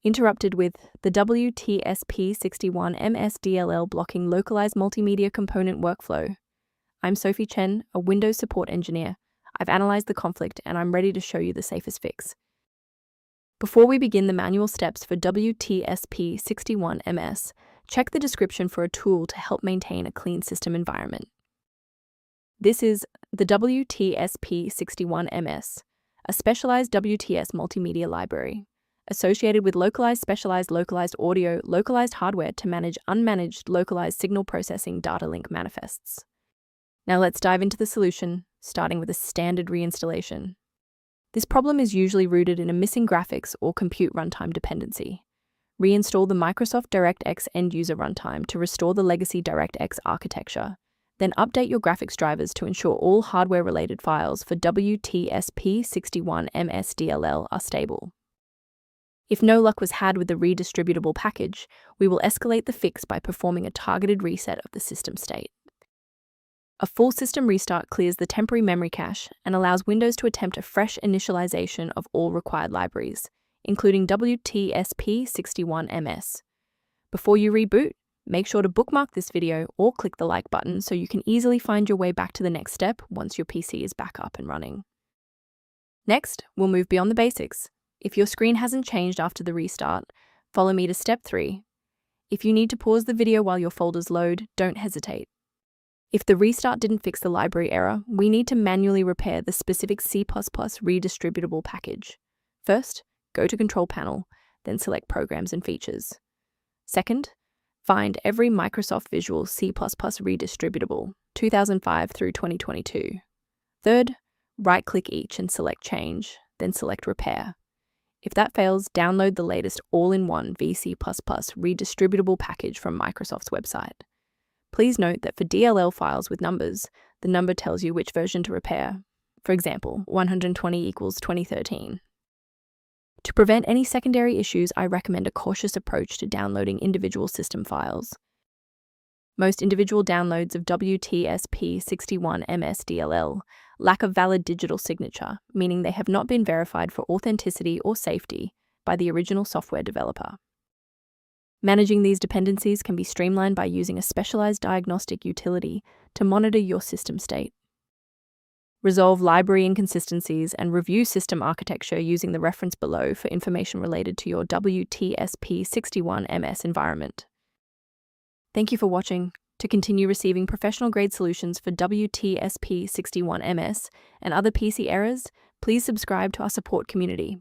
interrupted with the WTSP61ms.dll blocking Localized multimedia component workflow. I'm Sophie Chen, a Windows support engineer. I've analyzed the conflict and I'm ready to show you the safest fix. Before we begin the manual steps for WTSP61ms, check the description for a tool to help maintain a clean system environment. This is the WTSP61ms, a specialized WTS Multimedia library, associated with localized audio, localized hardware to manage unmanaged localized signal processing data link manifests. Now let's dive into the solution, starting with a standard reinstallation. This problem is usually rooted in a missing graphics or compute runtime dependency. Reinstall the Microsoft DirectX end-user runtime to restore the legacy DirectX architecture. Then update your graphics drivers to ensure all hardware-related files for WTSP61ms.dll are stable. If no luck was had with the redistributable package, we will escalate the fix by performing a targeted reset of the system state. A full system restart clears the temporary memory cache and allows Windows to attempt a fresh initialization of all required libraries, including WTSP61ms. Before you reboot, make sure to bookmark this video or click the like button so you can easily find your way back to the next step once your PC is back up and running. Next, we'll move beyond the basics. If your screen hasn't changed after the restart, follow me to step 3. If you need to pause the video while your folders load, don't hesitate. If the restart didn't fix the library error, we need to manually repair the specific C++ redistributable package. First, go to Control Panel, then select Programs and Features. Second, find every Microsoft Visual C++ redistributable, 2005 through 2022. Third, right-click each and select Change, then select Repair. If that fails, download the latest all-in-one VC++ redistributable package from Microsoft's website. Please note that for DLL files with numbers, the number tells you which version to repair. For example, 120 equals 2013. To prevent any secondary issues, I recommend a cautious approach to downloading individual system files. Most individual downloads of WTSP61ms.dll lack a valid digital signature, meaning they have not been verified for authenticity or safety by the original software developer. Managing these dependencies can be streamlined by using a specialized diagnostic utility to monitor your system state. Resolve library inconsistencies and review system architecture using the reference below for information related to your WTSP61ms environment. Thank you for watching. To continue receiving professional-grade solutions for WTSP61ms and other PC errors, please subscribe to our support community.